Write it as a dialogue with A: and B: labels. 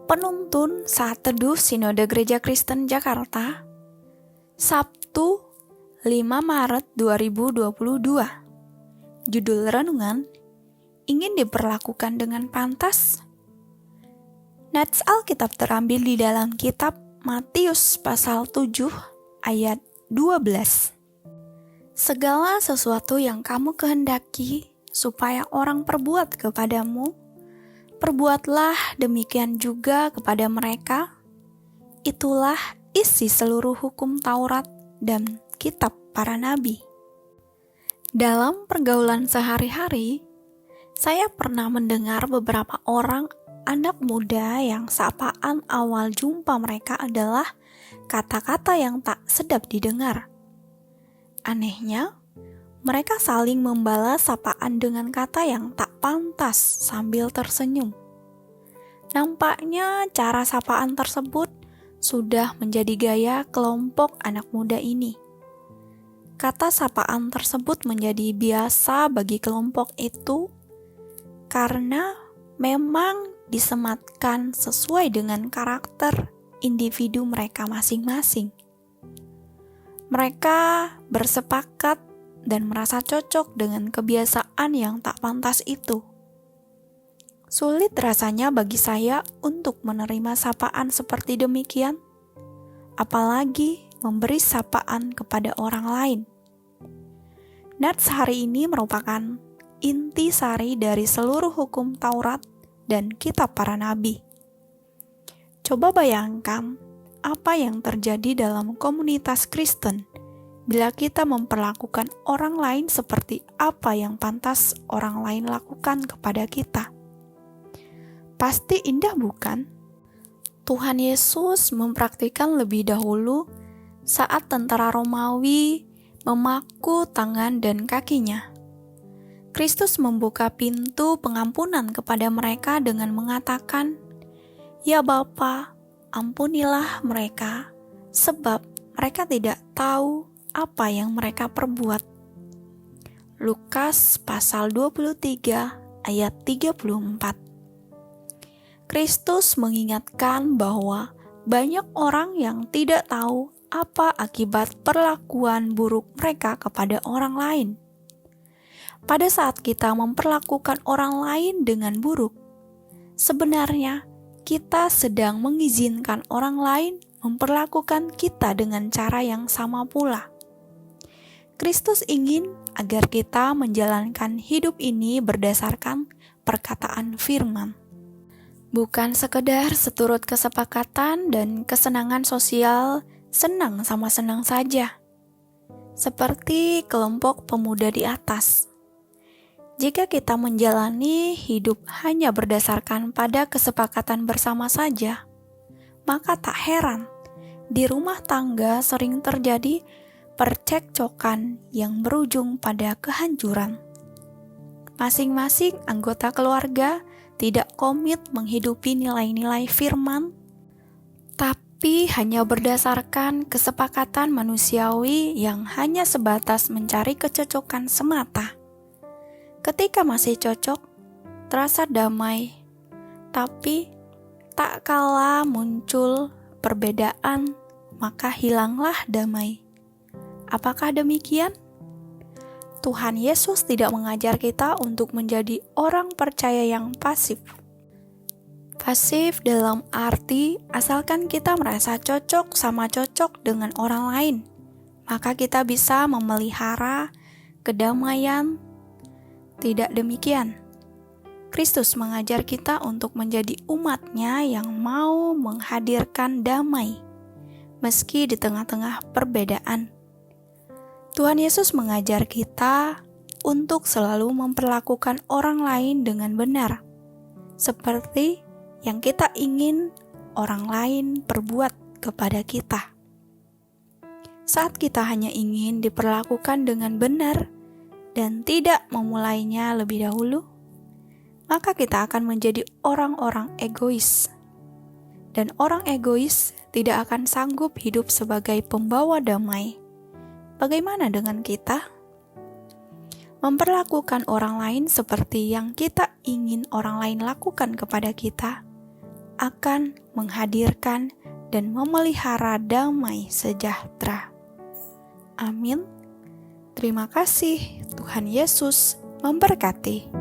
A: Penuntun Saat Teduh Sinode Gereja Kristen Jakarta, Sabtu 5 Maret 2022. Judul renungan, ingin diperlakukan dengan pantas? Nats Alkitab terambil di dalam kitab Matius pasal 7 ayat 12. Segala sesuatu yang kamu kehendaki supaya orang perbuat kepadamu, perbuatlah demikian juga kepada mereka. Itulah isi seluruh hukum Taurat dan kitab para nabi. Dalam pergaulan sehari-hari, saya pernah mendengar beberapa orang anak muda yang sapaan awal jumpa mereka adalah kata-kata yang tak sedap didengar. Anehnya, mereka saling membalas sapaan dengan kata yang tak pantas sambil tersenyum. Nampaknya cara sapaan tersebut sudah menjadi gaya kelompok anak muda ini. Kata sapaan tersebut menjadi biasa bagi kelompok itu karena memang disematkan sesuai dengan karakter individu mereka masing-masing. Mereka bersepakat dan merasa cocok dengan kebiasaan yang tak pantas itu. Sulit rasanya bagi saya untuk menerima sapaan seperti demikian, apalagi memberi sapaan kepada orang lain. Nats hari ini merupakan inti sari dari seluruh hukum Taurat dan kitab para nabi. Coba bayangkan apa yang terjadi dalam komunitas Kristen bila kita memperlakukan orang lain seperti apa yang pantas orang lain lakukan kepada kita. Pasti indah, bukan? Tuhan Yesus mempraktikkan lebih dahulu saat tentara Romawi memaku tangan dan kakinya. Kristus membuka pintu pengampunan kepada mereka dengan mengatakan, "Ya Bapa, ampunilah mereka, sebab mereka tidak tahu apa yang mereka perbuat." Lukas pasal 23 ayat 34. Kristus mengingatkan bahwa banyak orang yang tidak tahu apa akibat perlakuan buruk mereka kepada orang lain. Pada saat kita memperlakukan orang lain dengan buruk, sebenarnya kita sedang mengizinkan orang lain memperlakukan kita dengan cara yang sama pula. Kristus ingin agar kita menjalankan hidup ini berdasarkan perkataan firman. Bukan sekedar seturut kesepakatan dan kesenangan sosial, senang sama senang saja. Seperti kelompok pemuda di atas. Jika kita menjalani hidup hanya berdasarkan pada kesepakatan bersama saja, maka tak heran di rumah tangga sering terjadi percekcokan yang berujung pada kehancuran. Masing-masing anggota keluarga tidak komit menghidupi nilai-nilai firman, tapi hanya berdasarkan kesepakatan manusiawi yang hanya sebatas mencari kecocokan semata. Ketika masih cocok, terasa damai, tapi tak kala muncul perbedaan, maka hilanglah damai. Apakah demikian? Tuhan Yesus tidak mengajar kita untuk menjadi orang percaya yang pasif. Pasif dalam arti asalkan kita merasa cocok sama cocok dengan orang lain, maka kita bisa memelihara kedamaian. Tidak demikian. Kristus mengajar kita untuk menjadi umat-Nya yang mau menghadirkan damai, meski di tengah-tengah perbedaan. Tuhan Yesus mengajar kita untuk selalu memperlakukan orang lain dengan benar, seperti yang kita ingin orang lain perbuat kepada kita. Saat kita hanya ingin diperlakukan dengan benar dan tidak memulainya lebih dahulu, maka kita akan menjadi orang-orang egois. Dan orang egois tidak akan sanggup hidup sebagai pembawa damai. Bagaimana dengan kita? Memperlakukan orang lain seperti yang kita ingin orang lain lakukan kepada kita akan menghadirkan dan memelihara damai sejahtera. Amin. Terima kasih. Tuhan Yesus memberkati.